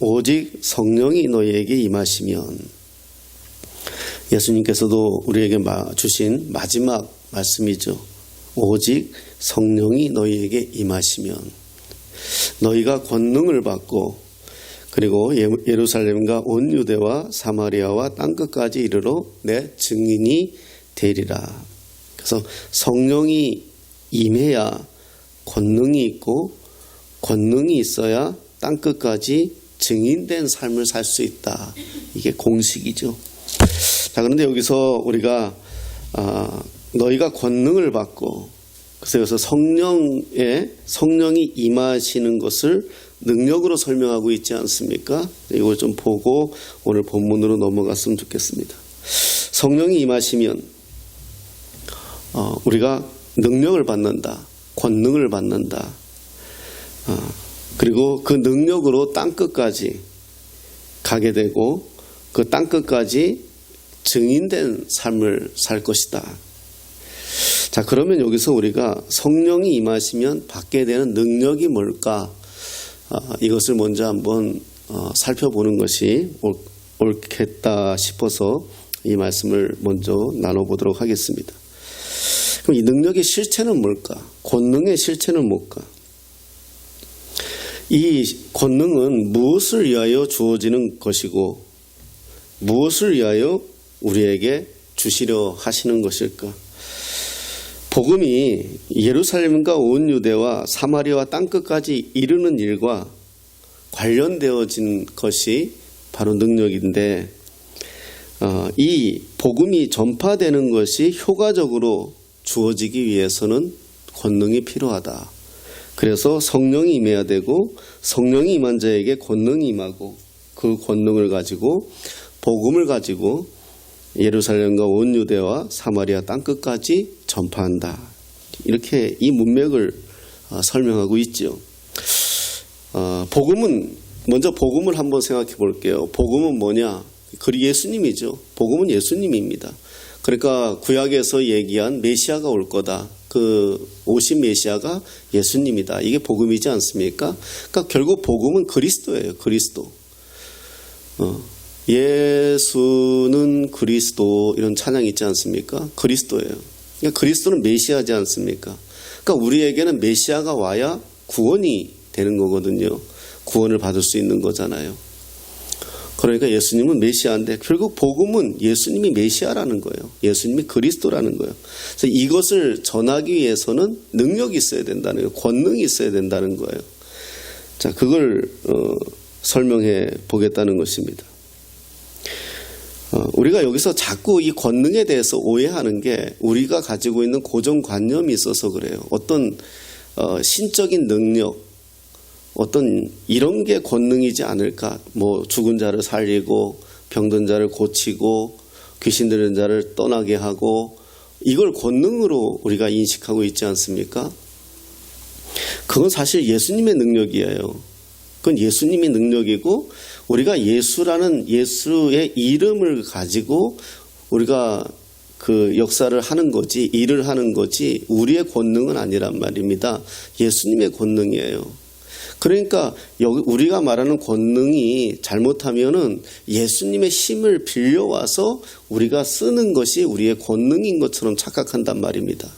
오직 성령이 너희에게 임하시면, 예수님께서도 우리에게 주신 마지막 말씀이죠. 오직 성령이 너희에게 임하시면 너희가 권능을 받고 그리고 예루살렘과 온 유대와 사마리아와 땅끝까지 이르러 내 증인이 되리라. 그래서 성령이 임해야 권능이 있고 권능이 있어야 땅끝까지 증인된 삶을 살 수 있다. 이게 공식이죠. 자, 그런데 여기서 우리가 너희가 권능을 받고, 그래서 여기서 성령이 임하시는 것을 능력으로 설명하고 있지 않습니까? 이걸 좀 보고 오늘 본문으로 넘어갔으면 좋겠습니다. 성령이 임하시면 우리가 능력을 받는다, 권능을 받는다. 그리고 그 능력으로 땅끝까지 가게 되고 그 땅끝까지 증인된 삶을 살 것이다. 자, 그러면 여기서 우리가 성령이 임하시면 받게 되는 능력이 뭘까? 이것을 먼저 한번 살펴보는 것이 옳겠다 싶어서 이 말씀을 먼저 나눠보도록 하겠습니다. 그럼 이 능력의 실체는 뭘까? 권능의 실체는 뭘까? 이 권능은 무엇을 위하여 주어지는 것이고 무엇을 위하여 우리에게 주시려 하시는 것일까? 복음이 예루살렘과 온 유대와 사마리아와 땅끝까지 이르는 일과 관련되어진 것이 바로 능력인데, 이 복음이 전파되는 것이 효과적으로 주어지기 위해서는 권능이 필요하다. 그래서 성령이 임해야 되고 성령이 임한 자에게 권능이 임하고 그 권능을 가지고 복음을 가지고 예루살렘과 온 유대와 사마리아 땅끝까지 전파한다. 이렇게 이 문맥을 설명하고 있죠. 복음은, 먼저 복음을 한번 생각해 볼게요. 복음은 뭐냐? 예수님이죠. 복음은 예수님입니다. 그러니까 구약에서 얘기한 메시아가 올 거다. 그 오신 메시아가 예수님이다. 이게 복음이지 않습니까? 그러니까 결국 복음은 그리스도예요. 그리스도. 예수는 그리스도, 이런 찬양이 있지 않습니까? 그리스도예요. 그러니까 그리스도는 메시아지 않습니까? 그러니까 우리에게는 메시아가 와야 구원이 되는 거거든요. 구원을 받을 수 있는 거잖아요. 그러니까 예수님은 메시아인데 결국 복음은 예수님이 메시아라는 거예요. 예수님이 그리스도라는 거예요. 그래서 이것을 전하기 위해서는 능력이 있어야 된다는 거예요. 권능이 있어야 된다는 거예요. 자, 그걸 설명해 보겠다는 것입니다. 우리가 여기서 자꾸 이 권능에 대해서 오해하는 게 우리가 가지고 있는 고정관념이 있어서 그래요. 어떤 신적인 능력, 어떤 이런 게 권능이지 않을까? 뭐 죽은 자를 살리고 병든 자를 고치고 귀신 들린 자를 떠나게 하고, 이걸 권능으로 우리가 인식하고 있지 않습니까? 그건 사실 예수님의 능력이에요. 그건 예수님의 능력이고, 우리가 예수라는 예수의 이름을 가지고 우리가 그 역사를 하는 거지, 일을 하는 거지, 우리의 권능은 아니란 말입니다. 예수님의 권능이에요. 그러니까 우리가 말하는 권능이 잘못하면은 예수님의 힘을 빌려와서 우리가 쓰는 것이 우리의 권능인 것처럼 착각한단 말입니다.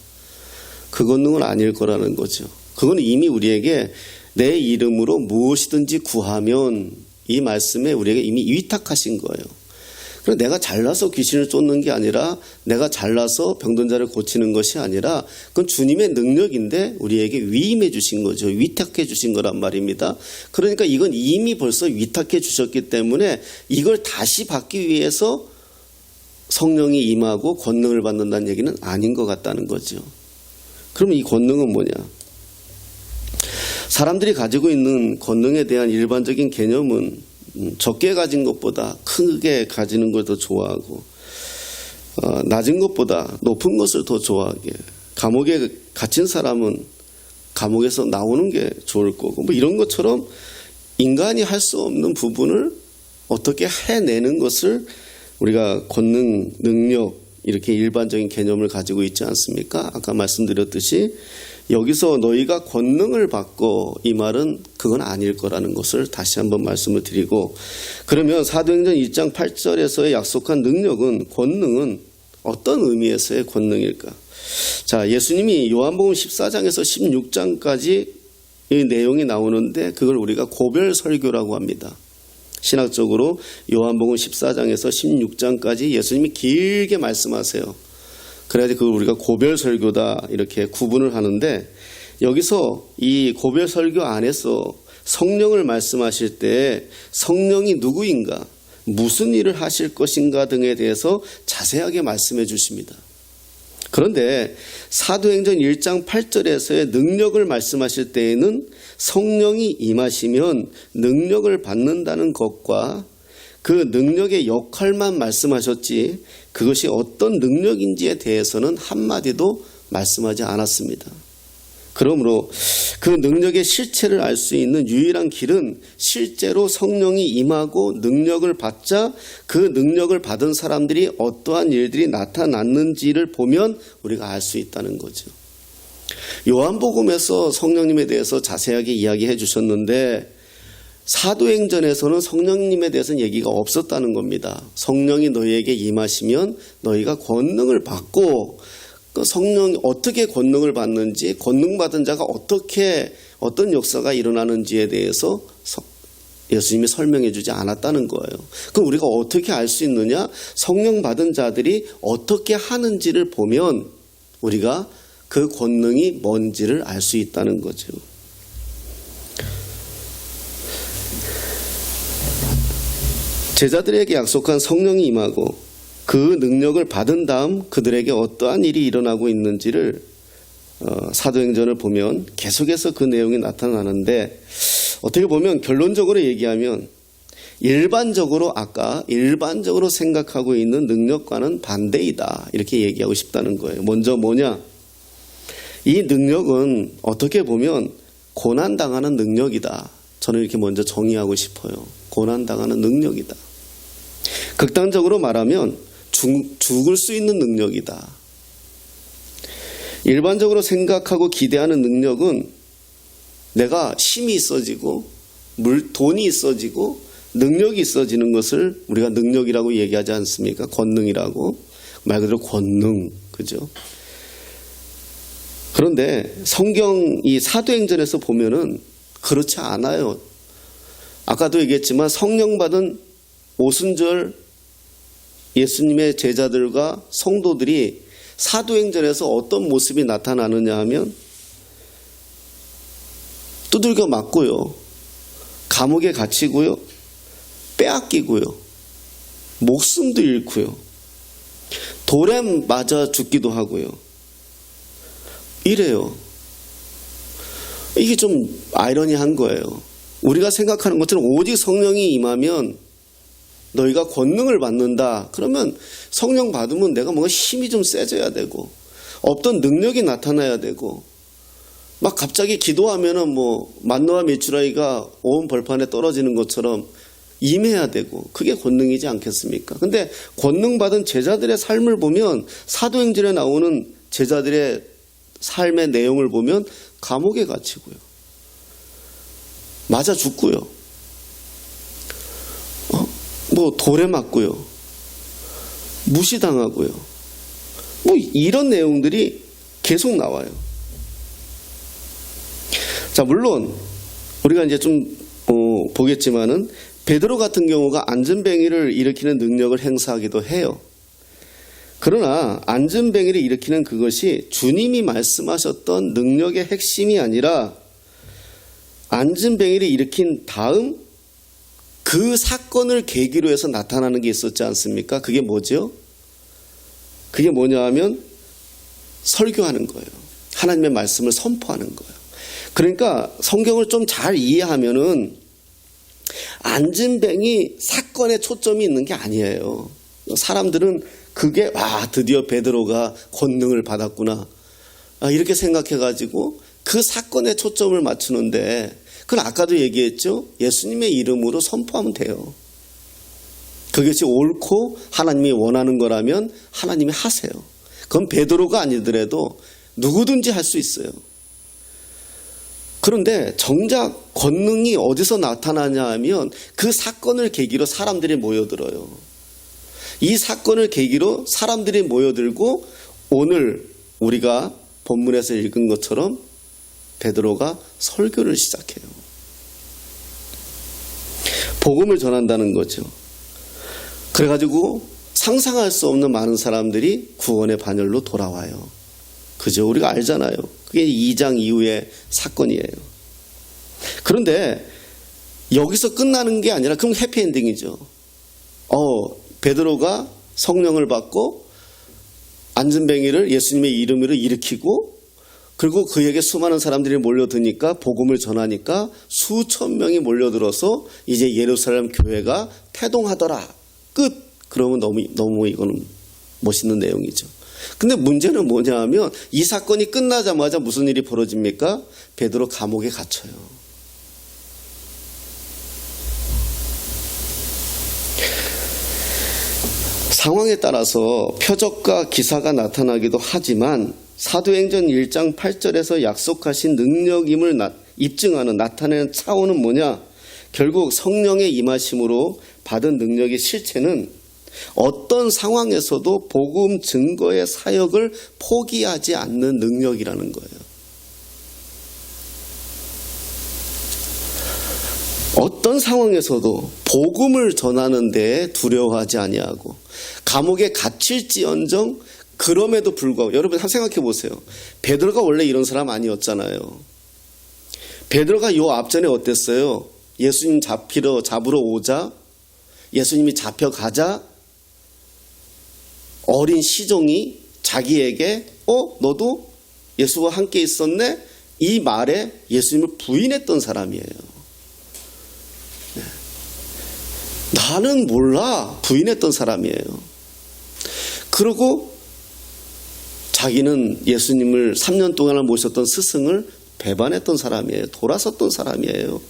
그 권능은 아닐 거라는 거죠. 그건 이미 우리에게 내 이름으로 무엇이든지 구하면, 이 말씀에 우리에게 이미 위탁하신 거예요. 그래서 내가 잘나서 귀신을 쫓는 게 아니라, 내가 잘나서 병든 자를 고치는 것이 아니라, 그건 주님의 능력인데 우리에게 위임해 주신 거죠. 위탁해 주신 거란 말입니다. 그러니까 이건 이미 벌써 위탁해 주셨기 때문에 이걸 다시 받기 위해서 성령이 임하고 권능을 받는다는 얘기는 아닌 것 같다는 거죠. 그럼 이 권능은 뭐냐? 사람들이 가지고 있는 권능에 대한 일반적인 개념은 적게 가진 것보다 크게 가지는 걸 더 좋아하고, 낮은 것보다 높은 것을 더 좋아하게, 감옥에 갇힌 사람은 감옥에서 나오는 게 좋을 거고, 뭐 이런 것처럼 인간이 할 수 없는 부분을 어떻게 해내는 것을 우리가 권능, 능력, 이렇게 일반적인 개념을 가지고 있지 않습니까? 아까 말씀드렸듯이 여기서 너희가 권능을 받고 이 말은 그건 아닐 거라는 것을 다시 한번 말씀을 드리고, 그러면 사도행전 1장 8절에서의 약속한 능력은, 권능은 어떤 의미에서의 권능일까? 자, 예수님이 요한복음 14장에서 16장까지 이 내용이 나오는데 그걸 우리가 고별 설교라고 합니다. 신학적으로 요한복음 14장에서 16장까지 예수님이 길게 말씀하세요. 그래야지 그걸 우리가 고별 설교다 이렇게 구분을 하는데, 여기서 이 고별 설교 안에서 성령을 말씀하실 때 성령이 누구인가, 무슨 일을 하실 것인가 등에 대해서 자세하게 말씀해 주십니다. 그런데 사도행전 1장 8절에서의 능력을 말씀하실 때에는 성령이 임하시면 능력을 받는다는 것과 그 능력의 역할만 말씀하셨지 그것이 어떤 능력인지에 대해서는 한마디도 말씀하지 않았습니다. 그러므로 그 능력의 실체를 알 수 있는 유일한 길은 실제로 성령이 임하고 능력을 받자 그 능력을 받은 사람들이 어떠한 일들이 나타났는지를 보면 우리가 알 수 있다는 거죠. 요한복음에서 성령님에 대해서 자세하게 이야기해 주셨는데 사도행전에서는 성령님에 대해서는 얘기가 없었다는 겁니다. 성령이 너희에게 임하시면 너희가 권능을 받고, 그 성령이 어떻게 권능을 받는지, 권능 받은 자가 어떻게 어떤 역사가 일어나는지에 대해서 예수님이 설명해 주지 않았다는 거예요. 그럼 우리가 어떻게 알 수 있느냐? 성령 받은 자들이 어떻게 하는지를 보면 우리가 그 권능이 뭔지를 알 수 있다는 거죠. 제자들에게 약속한 성령이 임하고 그 능력을 받은 다음 그들에게 어떠한 일이 일어나고 있는지를 사도행전을 보면 계속해서 그 내용이 나타나는데, 어떻게 보면 결론적으로 얘기하면 일반적으로 생각하고 있는 능력과는 반대이다 이렇게 얘기하고 싶다는 거예요. 먼저 뭐냐? 이 능력은 어떻게 보면 고난당하는 능력이다. 저는 이렇게 먼저 정의하고 싶어요. 고난당하는 능력이다. 극단적으로 말하면 죽을 수 있는 능력이다. 일반적으로 생각하고 기대하는 능력은 내가 힘이 있어지고 돈이 있어지고 능력이 있어지는 것을 우리가 능력이라고 얘기하지 않습니까? 권능이라고. 말 그대로 권능, 그죠? 그런데 성경 이 사도행전에서 보면은 그렇지 않아요. 아까도 얘기했지만 성령 받은 오순절 예수님의 제자들과 성도들이 사도행전에서 어떤 모습이 나타나느냐 하면 두들겨 맞고요, 감옥에 갇히고요, 빼앗기고요, 목숨도 잃고요, 돌에 맞아 죽기도 하고요. 이래요. 이게 좀 아이러니한 거예요. 우리가 생각하는 것처럼 오직 성령이 임하면 너희가 권능을 받는다. 그러면 성령 받으면 내가 뭔가 힘이 좀 세져야 되고 어떤 능력이 나타나야 되고 막 갑자기 기도하면은 뭐 만노와 메추라기가 온 벌판에 떨어지는 것처럼 임해야 되고 그게 권능이지 않겠습니까? 근데 권능 받은 제자들의 삶을 보면 사도행전에 나오는 제자들의 삶의 내용을 보면 감옥에 갇히고요, 맞아 죽고요, 뭐 돌에 맞고요, 무시당하고요, 뭐 이런 내용들이 계속 나와요. 자, 물론 우리가 이제 좀 보겠지만은 베드로 같은 경우가 안전뱅이를 일으키는 능력을 행사하기도 해요. 그러나 안전뱅이를 일으키는 그것이 주님이 말씀하셨던 능력의 핵심이 아니라 안전뱅이를 일으킨 다음 그 사건을 계기로 해서 나타나는 게 있었지 않습니까? 그게 뭐죠? 그게 뭐냐 하면 설교하는 거예요. 하나님의 말씀을 선포하는 거예요. 그러니까 성경을 좀 잘 이해하면은 안전뱅이 사건에 초점이 있는 게 아니에요. 사람들은 그게 드디어 베드로가 권능을 받았구나 이렇게 생각해가지고 그 사건에 초점을 맞추는데, 그건 아까도 얘기했죠. 예수님의 이름으로 선포하면 돼요. 그것이 옳고 하나님이 원하는 거라면 하나님이 하세요. 그건 베드로가 아니더라도 누구든지 할 수 있어요. 그런데 정작 권능이 어디서 나타나냐 하면 그 사건을 계기로 사람들이 모여들어요. 이 사건을 계기로 사람들이 모여들고 오늘 우리가 본문에서 읽은 것처럼 베드로가 설교를 시작해요. 복음을 전한다는 거죠. 그래가지고 상상할 수 없는 많은 사람들이 구원의 반열로 돌아와요. 그죠? 우리가 알잖아요. 그게 2장 이후의 사건이에요. 그런데 여기서 끝나는 게 아니라 그럼 해피엔딩이죠. 베드로가 성령을 받고 안전뱅이를 예수님의 이름으로 일으키고 그리고 그에게 수많은 사람들이 몰려드니까 복음을 전하니까 수천 명이 몰려들어서 이제 예루살렘 교회가 태동하더라. 끝. 그러면 너무 이거는 멋있는 내용이죠. 근데 문제는 뭐냐 하면 이 사건이 끝나자마자 무슨 일이 벌어집니까? 베드로 감옥에 갇혀요. 상황에 따라서 표적과 기사가 나타나기도 하지만 사도행전 1장 8절에서 약속하신 능력임을 입증하는 나타내는 차원은 뭐냐? 결국 성령의 임하심으로 받은 능력의 실체는 어떤 상황에서도 복음 증거의 사역을 포기하지 않는 능력이라는 거예요. 어떤 상황에서도 복음을 전하는 데에 두려워하지 아니하고 감옥에 갇힐지언정 그럼에도 불구하고 여러분 한번 생각해 보세요. 베드로가 원래 이런 사람 아니었잖아요. 베드로가 요 앞전에 어땠어요? 예수님 잡으러 오자 예수님이 잡혀가자 어린 시종이 자기에게 너도 예수와 함께 있었네? 이 말에 예수님을 부인했던 사람이에요. 네. 나는 몰라 부인했던 사람이에요. 그리고 자기는 예수님을 3년 동안을 모셨던 스승을 배반했던 사람이에요. 돌아섰던 사람이에요.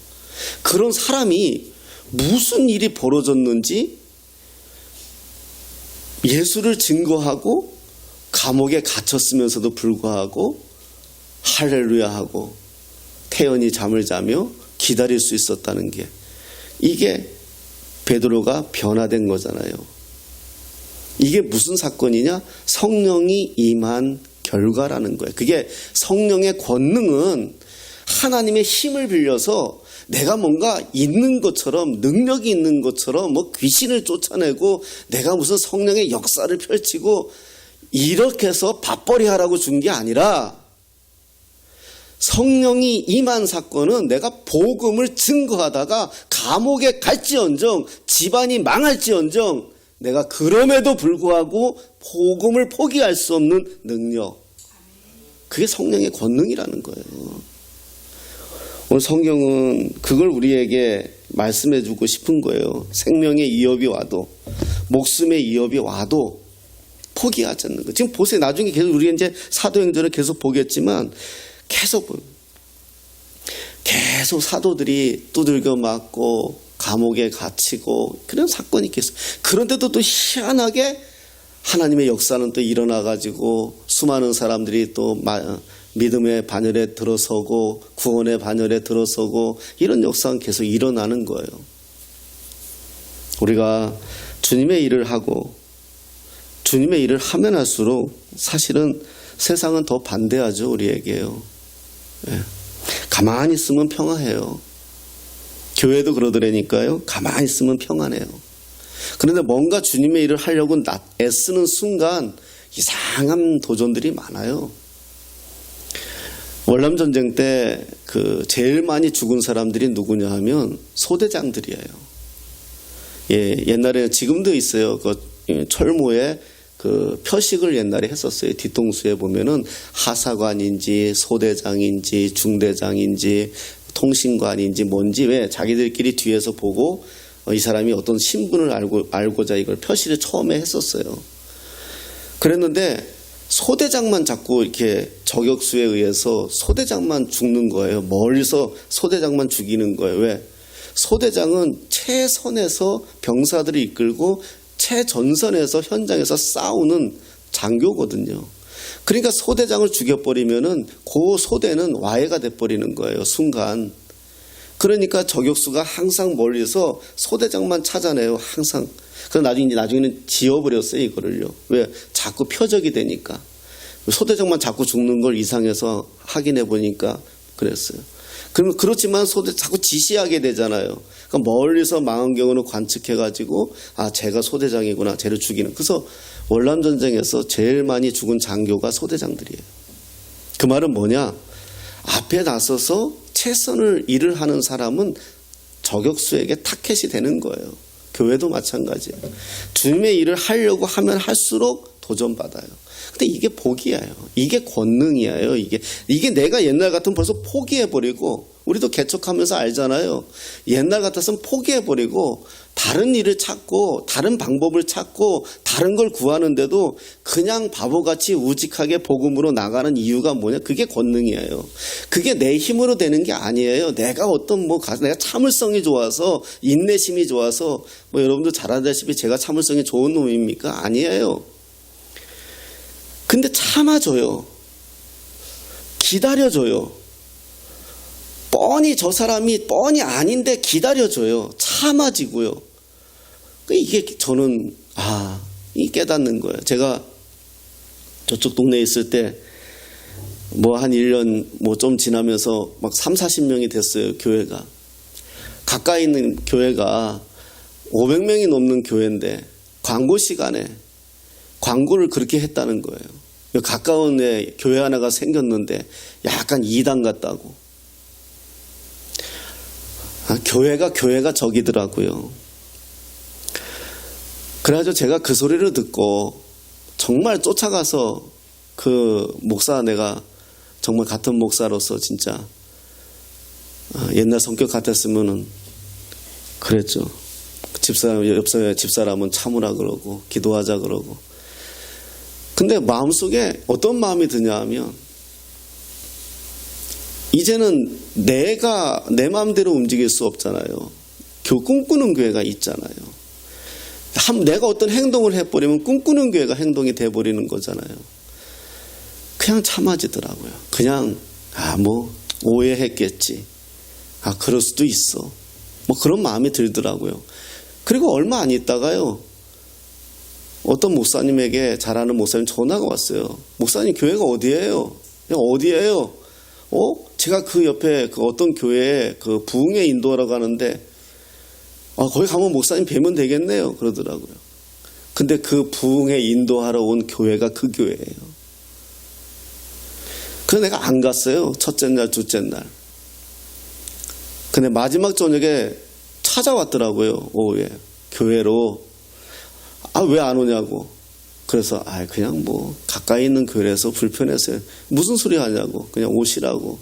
그런 사람이 무슨 일이 벌어졌는지 예수를 증거하고 감옥에 갇혔으면서도 불구하고 할렐루야 하고 태연히 잠을 자며 기다릴 수 있었다는 게 이게 베드로가 변화된 거잖아요. 이게 무슨 사건이냐? 성령이 임한 결과라는 거예요. 그게 성령의 권능은 하나님의 힘을 빌려서 내가 뭔가 있는 것처럼 능력이 있는 것처럼 귀신을 쫓아내고 내가 무슨 성령의 역사를 펼치고 이렇게 해서 밥벌이 하라고 준 게 아니라 성령이 임한 사건은 내가 복음을 증거하다가 감옥에 갈지언정 집안이 망할지언정 내가 그럼에도 불구하고 복음을 포기할 수 없는 능력. 그게 성령의 권능이라는 거예요. 오늘 성경은 그걸 우리에게 말씀해 주고 싶은 거예요. 생명의 위협이 와도 목숨의 위협이 와도 포기하지 않는 거. 지금 보세요. 나중에 계속 우리가 이제 사도행전을 계속 보겠지만 계속 사도들이 두들겨 맞고 감옥에 갇히고 그런 사건이 계속. 그런데도 또 희한하게 하나님의 역사는 또 일어나가지고 수많은 사람들이 또 믿음의 반열에 들어서고 구원의 반열에 들어서고 이런 역사는 계속 일어나는 거예요. 우리가 주님의 일을 하고 주님의 일을 하면 할수록 사실은 세상은 더 반대하죠. 우리에게요. 예. 가만히 있으면 평화해요. 교회도 그러더라니까요. 가만히 있으면 평안해요. 그런데 뭔가 주님의 일을 하려고 애쓰는 순간 이상한 도전들이 많아요. 월남전쟁 때 제일 많이 죽은 사람들이 누구냐 하면 소대장들이에요. 예, 옛날에 지금도 있어요. 철모에 표식을 옛날에 했었어요. 뒤통수에 보면은 하사관인지 소대장인지 중대장인지 통신관인지 뭔지 왜 자기들끼리 뒤에서 보고 이 사람이 어떤 신분을 알고자 이걸 표시를 처음에 했었어요. 그랬는데 소대장만 자꾸 이렇게 저격수에 의해서 소대장만 죽는 거예요. 멀리서 소대장만 죽이는 거예요. 왜? 소대장은 최선에서 병사들을 이끌고 최전선에서 현장에서 싸우는 장교거든요. 그러니까 소대장을 죽여버리면은 그 소대는 와해가 돼버리는 거예요. 순간. 그러니까 저격수가 항상 멀리서 소대장만 찾아내요. 항상. 그래서 나중에는 지워버렸어요. 이거를요. 왜? 자꾸 표적이 되니까. 소대장만 자꾸 죽는 걸 이상해서 확인해 보니까 그랬어요. 그렇지만 자꾸 지시하게 되잖아요. 그러니까 멀리서 망원경으로 관측해가지고 쟤가 소대장이구나. 쟤를 죽이는. 그래서 월남전쟁에서 제일 많이 죽은 장교가 소대장들이에요. 그 말은 뭐냐? 앞에 나서서 최선을 일을 하는 사람은 저격수에게 타켓이 되는 거예요. 교회도 마찬가지예요. 주님의 일을 하려고 하면 할수록 도전받아요. 근데 이게 복이에요. 이게 권능이에요. 이게 내가 옛날 같으면 벌써 포기해버리고, 우리도 개척하면서 알잖아요. 옛날 같았으면 포기해버리고 다른 일을 찾고 다른 방법을 찾고 다른 걸 구하는데도 그냥 바보같이 우직하게 복음으로 나가는 이유가 뭐냐? 그게 권능이에요. 그게 내 힘으로 되는 게 아니에요. 내가 내가 참을성이 좋아서, 인내심이 좋아서, 여러분들 잘 아다시피 제가 참을성이 좋은 놈입니까? 아니에요. 근데 참아줘요. 기다려줘요. 뻔히 저 사람이 뻔히 아닌데 기다려줘요. 참아지고요. 이게 저는 이 깨닫는 거예요. 제가 저쪽 동네에 있을 때 한 1년 좀 지나면서 막 30-40명이 됐어요. 교회가. 가까이 있는 교회가 500명이 넘는 교회인데 광고 시간에 광고를 그렇게 했다는 거예요. 가까운 데 교회 하나가 생겼는데 약간 이단 같다고. 교회가 적이더라고요. 그래가지고 제가 그 소리를 듣고 정말 쫓아가서 그 목사, 내가 정말 같은 목사로서 진짜 옛날 성격 같았으면은 그랬죠. 옆 집사람은 참으라 그러고 기도하자 그러고. 근데 마음속에 어떤 마음이 드냐 하면, 이제는 내가 내 마음대로 움직일 수 없잖아요. 꿈꾸는 교회가 있잖아요. 내가 어떤 행동을 해버리면 꿈꾸는 교회가 행동이 돼버리는 거잖아요. 그냥 참아지더라고요. 그냥 오해했겠지. 그럴 수도 있어. 그런 마음이 들더라고요. 그리고 얼마 안 있다가요, 어떤 목사님에게, 잘 아는 목사님 전화가 왔어요. 목사님, 교회가 어디예요? 어디예요? 제가 그 옆에 어떤 교회에 부흥회 인도하러 가는데, 거기 가면 목사님 뵈면 되겠네요. 그러더라고요. 근데 그 부흥회 인도하러 온 교회가 그 교회예요. 그래서 내가 안 갔어요. 첫째 날, 둘째 날. 근데 마지막 저녁에 찾아왔더라고요. 오후에. 교회로. 왜 안 오냐고. 그래서 그냥 가까이 있는 교회에서 불편해서 무슨 소리 하냐고. 그냥 오시라고.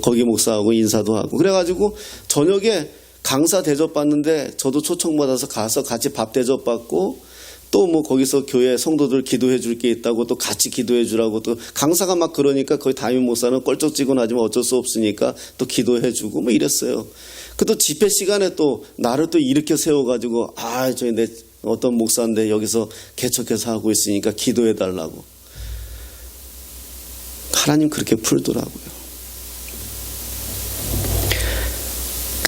거기 목사하고 인사도 하고. 그래가지고 저녁에 강사 대접받는데 저도 초청받아서 가서 같이 밥 대접받고, 또 거기서 교회 성도들 기도해 줄 게 있다고 또 같이 기도해 주라고, 또 강사가 막 그러니까 거기 담임 목사는 껄쩍지근하지만 어쩔 수 없으니까 또 기도해 주고 이랬어요. 또 집회 시간에 또 나를 또 일으켜 세워가지고 저희 내 어떤 목사인데 여기서 개척해서 하고 있으니까 기도해 달라고. 하나님 그렇게 풀더라고요.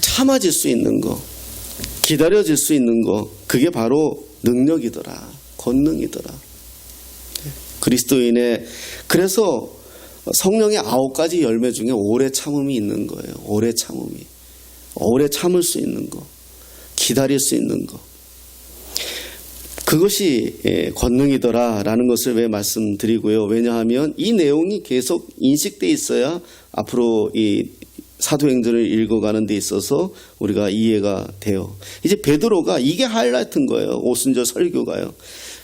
참아질 수 있는 거, 기다려질 수 있는 거, 그게 바로 능력이더라, 권능이더라. 그리스도인의, 그래서 성령의 9가지 열매 중에 오래 참음이 있는 거예요. 오래 참음이. 오래 참을 수 있는 거, 기다릴 수 있는 거. 그것이 권능이더라라는 것을 왜 말씀드리고요. 왜냐하면 이 내용이 계속 인식돼 있어야 앞으로 이 사도행전을 읽어가는 데 있어서 우리가 이해가 돼요. 이제 베드로가, 이게 하이라이트인 거예요. 오순절 설교가요.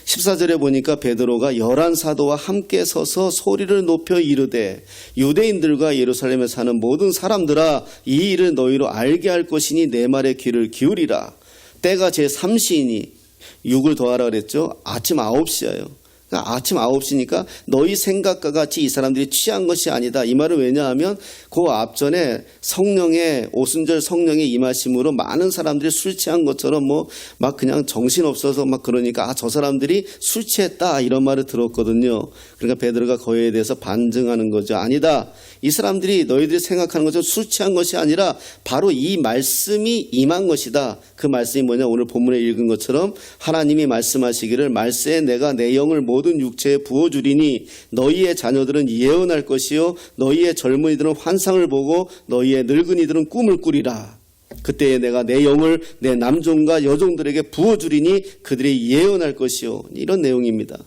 14절에 보니까 베드로가 11사도와 함께 서서 소리를 높여 이르되, 유대인들과 예루살렘에 사는 모든 사람들아, 이 일을 너희로 알게 할 것이니 내 말에 귀를 기울이라. 때가 제3시이니, 6을 더하라 그랬죠. 아침 9시예요. 그러니까 아침 9시니까 너희 생각과 같이 이 사람들이 취한 것이 아니다. 이 말은 왜냐하면 그 앞전에 성령의 오순절 성령의 임하심으로 많은 사람들이 술 취한 것처럼 뭐 막 그냥 정신없어서 막 그러니까 저 사람들이 술 취했다 이런 말을 들었거든요. 그러니까 베드로가 거기에 대해서 반증하는 거죠. 아니다. 이 사람들이 너희들이 생각하는 것처럼 술 취한 것이 아니라 바로 이 말씀이 임한 것이다. 그 말씀이 뭐냐? 오늘 본문에 읽은 것처럼 하나님이 말씀하시기를 말세에 내가 내 영을 모든 육체에 부어주리니 너희의 자녀들은 예언할 것이요 너희의 젊은이들은 환상을 보고 너희의 늙은이들은 꿈을 꾸리라. 그때에 내가 내 영을 내 남종과 여종들에게 부어주리니 그들이 예언할 것이요. 이런 내용입니다.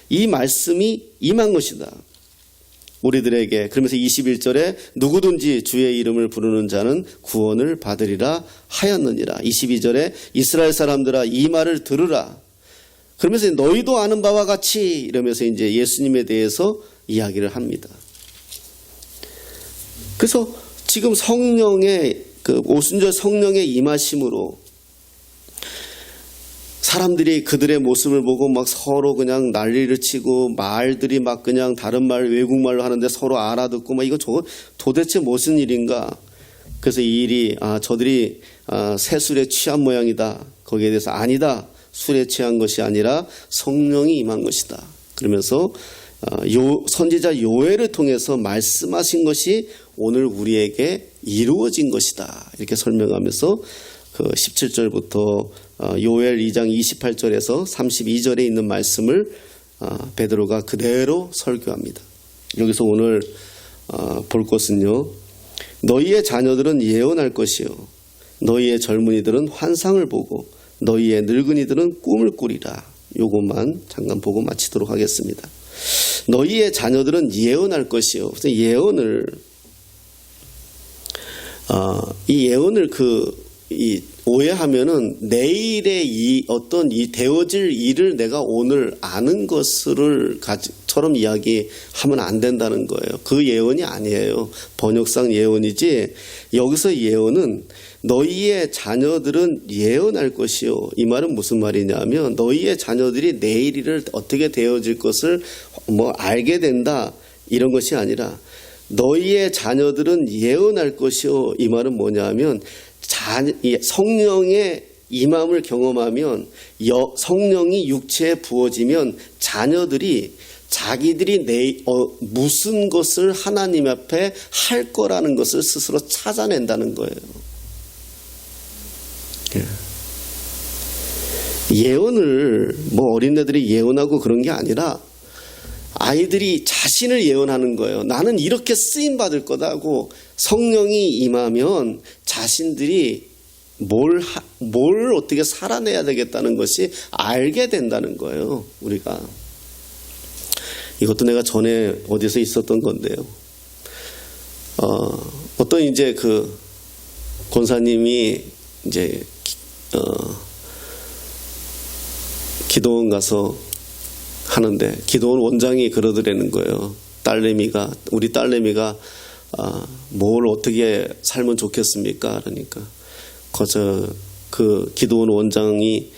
이 말씀이 임한 것이다. 우리들에게. 그러면서 21절에 누구든지 주의 이름을 부르는 자는 구원을 받으리라 하였느니라. 22절에 이스라엘 사람들아 이 말을 들으라. 그러면서 너희도 아는 바와 같이 이러면서 이제 예수님에 대해서 이야기를 합니다. 그래서 지금 성령의 그 오순절 성령의 임하심으로 사람들이 그들의 모습을 보고 막 서로 그냥 난리를 치고 말들이 막 그냥 다른 말 외국말로 하는데 서로 알아듣고 막 이거 저거 도대체 무슨 일인가. 그래서 이 일이 저들이 새 술에 취한 모양이다. 거기에 대해서 아니다. 술에 취한 것이 아니라 성령이 임한 것이다. 그러면서 선지자 요엘을 통해서 말씀하신 것이 오늘 우리에게 이루어진 것이다. 이렇게 설명하면서 그 17절부터 요엘 2장 28절에서 32절에 있는 말씀을 베드로가 그대로 설교합니다. 여기서 오늘 볼 것은요. 너희의 자녀들은 예언할 것이요 너희의 젊은이들은 환상을 보고 너희의 늙은이들은 꿈을 꾸리라. 요것만 잠깐 보고 마치도록 하겠습니다. 너희의 자녀들은 예언할 것이요. 그래서 예언을 이 예언을 오해하면은 내일의 어떤 되어질 일을 내가 오늘 아는 것처럼 이야기하면 안 된다는 거예요. 그 예언이 아니에요. 번역상 예언이지. 여기서 예언은 너희의 자녀들은 예언할 것이요. 이 말은 무슨 말이냐면 너희의 자녀들이 내일 일을 어떻게 되어질 것을 알게 된다. 이런 것이 아니라 너희의 자녀들은 예언할 것이요. 이 말은 뭐냐면 성령의 임함을 경험하면 성령이 육체에 부어지면 자녀들이 자기들이 무슨 것을 하나님 앞에 할 거라는 것을 스스로 찾아낸다는 거예요. 예언을 어린애들이 예언하고 그런 게 아니라 아이들이 자신을 예언하는 거예요. 나는 이렇게 쓰임 받을 거다고 성령이 임하면 자신들이 뭘 어떻게 살아내야 되겠다는 것이 알게 된다는 거예요. 우리가 이것도 내가 전에 어디서 있었던 건데요. 어떤 이제 그 권사님이 이제 기도원 가서 하는데 기도원 원장이 그러더라는 거예요. 우리 딸내미가 뭘 어떻게 살면 좋겠습니까? 그러니까 그 기도원 원장이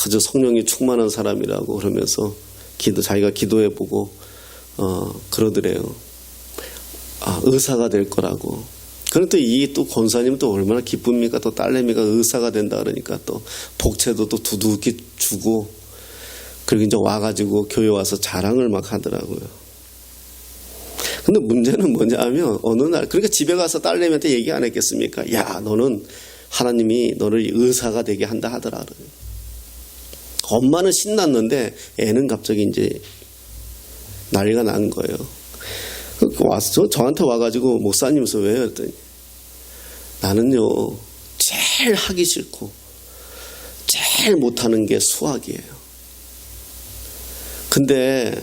아주 성령이 충만한 사람이라고 그러면서 자기가 기도해보고 그러더래요. 의사가 될 거라고. 그런데 또 권사님은 또 얼마나 기쁩니까? 또 딸내미가 의사가 된다 그러니까 또 복채도 또 두둑이 주고 그리고 이제 와가지고 교회 와서 자랑을 막 하더라고요. 근데 문제는 뭐냐면 어느 날 그러니까 집에 가서 딸내미한테 얘기 안 했겠습니까? 야, 너는 하나님이 너를 의사가 되게 한다 하더라. 엄마는 신났는데 애는 갑자기 이제 난리가 난 거예요. 저한테 와가지고 목사님께서 왜요? 그랬더니 나는요 제일 하기 싫고 제일 못하는 게 수학이에요. 근데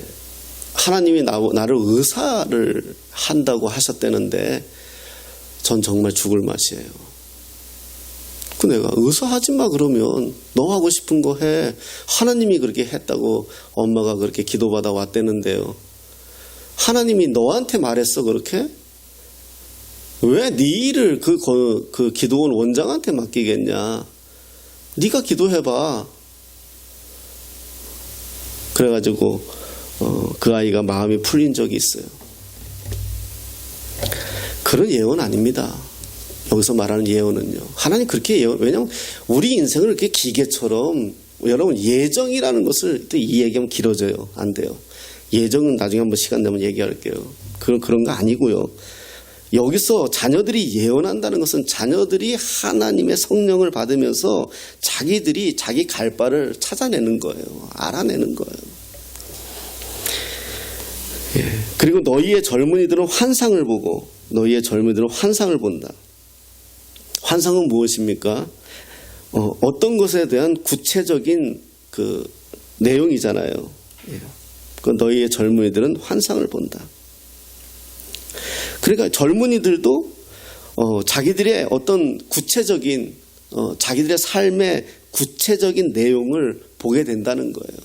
하나님이 나를 의사를 한다고 하셨다는데 전 정말 죽을 맛이에요. 그 내가 의사 하지 마 그러면 너 하고 싶은 거 해. 하나님이 그렇게 했다고 엄마가 그렇게 기도받아 왔다는데요. 하나님이 너한테 말했어 그렇게? 왜 네 일을 그 기도원 원장한테 맡기겠냐? 네가 기도해봐. 그래가지고 그 아이가 마음이 풀린 적이 있어요. 그런 예언 아닙니다. 여기서 말하는 예언은요. 하나님 그렇게 예언, 왜냐하면 우리 인생을 이렇게 기계처럼, 여러분 예정이라는 것을, 또 이 얘기하면 길어져요. 안 돼요. 예정은 나중에 한번 시간 되면 얘기할게요. 그런 거 아니고요. 여기서 자녀들이 예언한다는 것은 자녀들이 하나님의 성령을 받으면서 자기들이 자기 갈 바를 찾아내는 거예요. 알아내는 거예요. 예. 그리고 너희의 젊은이들은 환상을 보고, 너희의 젊은이들은 환상을 본다. 환상은 무엇입니까? 어떤 것에 대한 구체적인 그 내용이잖아요. 예. 그 너희의 젊은이들은 환상을 본다. 그러니까 젊은이들도 자기들의 어떤 구체적인 자기들의 삶의 구체적인 내용을 보게 된다는 거예요.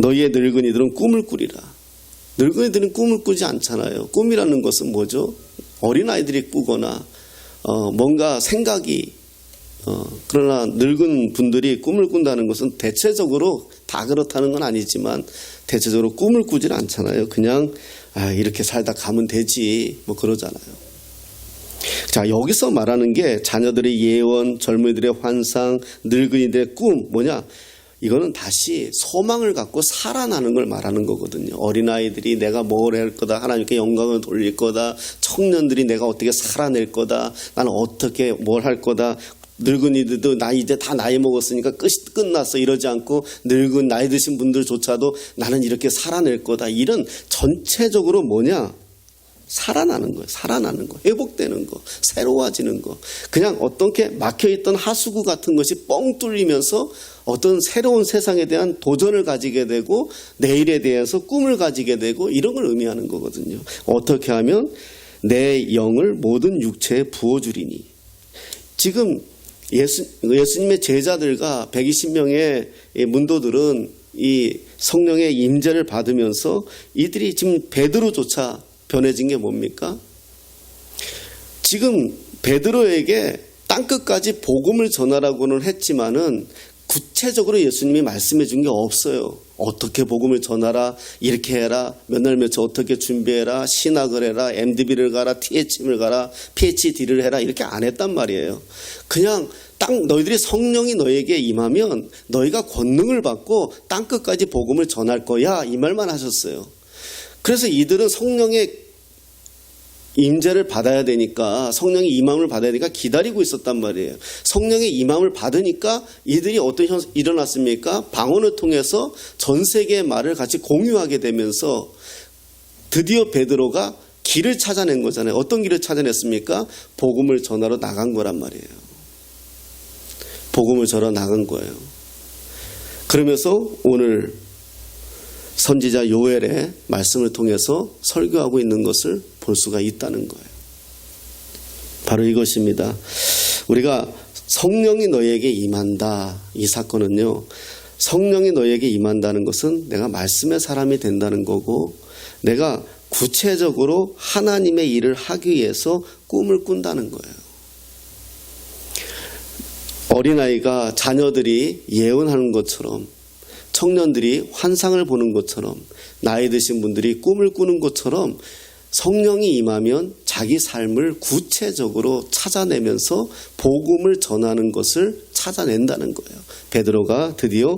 너희의 늙은이들은 꿈을 꾸리라. 늙은이들은 꿈을 꾸지 않잖아요. 꿈이라는 것은 뭐죠? 어린아이들이 꾸거나 뭔가 생각이 그러나 늙은 분들이 꿈을 꾼다는 것은 대체적으로 다 그렇다는 건 아니지만 대체적으로 꿈을 꾸질 않잖아요. 그냥 이렇게 살다 가면 되지 뭐 그러잖아요. 자, 여기서 말하는 게 자녀들의 예언, 젊은이들의 환상, 늙은이들의 꿈 뭐냐? 이거는 다시 소망을 갖고 살아나는 걸 말하는 거거든요. 어린아이들이 내가 뭘 할 거다, 하나님께 영광을 돌릴 거다, 청년들이 내가 어떻게 살아낼 거다, 나는 어떻게 뭘 할 거다. 늙은이들도 나 이제 다 나이 먹었으니까 끝났어 이러지 않고 늙은 나이 드신 분들조차도 나는 이렇게 살아낼 거다. 이런 전체적으로 뭐냐? 살아나는 거예요. 살아나는 거. 회복되는 거. 새로워지는 거. 그냥 어떻게 막혀있던 하수구 같은 것이 뻥 뚫리면서 어떤 새로운 세상에 대한 도전을 가지게 되고 내일에 대해서 꿈을 가지게 되고 이런 걸 의미하는 거거든요. 어떻게 하면 내 영을 모든 육체에 부어주리니. 지금 예수님의 제자들과 120명의 문도들은 이 성령의 임재를 받으면서 이들이 지금 베드로조차 변해진 게 뭡니까? 지금 베드로에게 땅끝까지 복음을 전하라고는 했지만은 구체적으로 예수님이 말씀해 준 게 없어요. 어떻게 복음을 전하라, 이렇게 해라, 몇 날 며칠 어떻게 준비해라, 신학을 해라, MDB를 가라, THM을 가라, PhD를 해라 이렇게 안 했단 말이에요. 그냥 너희들이 성령이 너에게 임하면 너희가 권능을 받고 땅끝까지 복음을 전할 거야 이 말만 하셨어요. 그래서 이들은 성령의 임재를 받아야 되니까 성령의 임함을 받아야 되니까 기다리고 있었단 말이에요. 성령의 임함을 받으니까 이들이 어떤 현상이 일어났습니까? 방언을 통해서 전 세계의 말을 같이 공유하게 되면서 드디어 베드로가 길을 찾아낸 거잖아요. 어떤 길을 찾아냈습니까? 복음을 전하러 나간 거란 말이에요. 복음을 전하러 나간 거예요. 그러면서 오늘 선지자 요엘의 말씀을 통해서 설교하고 있는 것을 볼 수가 있다는 거예요. 바로 이것입니다. 우리가 성령이 너에게 임한다. 이 사건은요. 성령이 너에게 임한다는 것은 내가 말씀의 사람이 된다는 거고 내가 구체적으로 하나님의 일을 하기 위해서 꿈을 꾼다는 거예요. 어린아이가 자녀들이 예언하는 것처럼 청년들이 환상을 보는 것처럼 나이 드신 분들이 꿈을 꾸는 것처럼 성령이 임하면 자기 삶을 구체적으로 찾아내면서 복음을 전하는 것을 찾아낸다는 거예요. 베드로가 드디어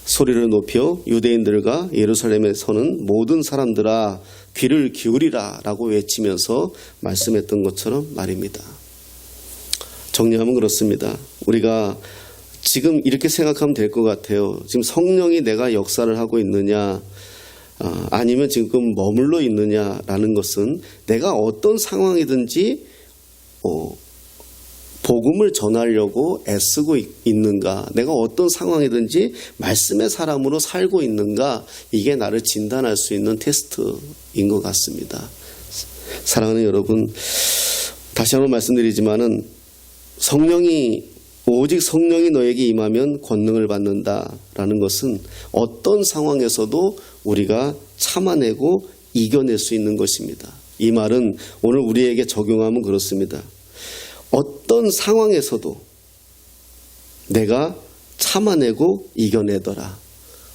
소리를 높여 유대인들과 예루살렘에 서는 모든 사람들아 귀를 기울이라 라고 외치면서 말씀했던 것처럼 말입니다. 정리하면 그렇습니다. 우리가 지금 이렇게 생각하면 될 것 같아요. 지금 성령이 내가 역사를 하고 있느냐 아니면 지금 머물러 있느냐라는 것은 내가 어떤 상황이든지 복음을 전하려고 애쓰고 있는가, 내가 어떤 상황이든지 말씀의 사람으로 살고 있는가, 이게 나를 진단할 수 있는 테스트인 것 같습니다. 사랑하는 여러분, 다시 한번 말씀드리지만은 오직 성령이 너에게 임하면 권능을 받는다라는 것은 어떤 상황에서도 우리가 참아내고 이겨낼 수 있는 것입니다. 이 말은 오늘 우리에게 적용하면 그렇습니다. 어떤 상황에서도 내가 참아내고 이겨내더라.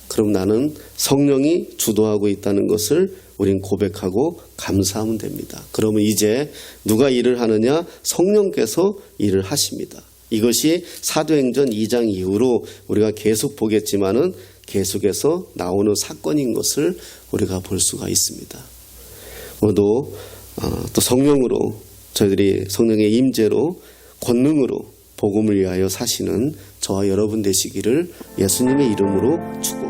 그럼 나는 성령이 주도하고 있다는 것을 우린 고백하고 감사하면 됩니다. 그러면 이제 누가 일을 하느냐? 성령께서 일을 하십니다. 이것이 사도행전 2장 이후로 우리가 계속 보겠지만은 계속해서 나오는 사건인 것을 우리가 볼 수가 있습니다. 오늘도 또 성령으로 저희들이 성령의 임재로 권능으로 복음을 위하여 사시는 저와 여러분 되시기를 예수님의 이름으로 축복합니다.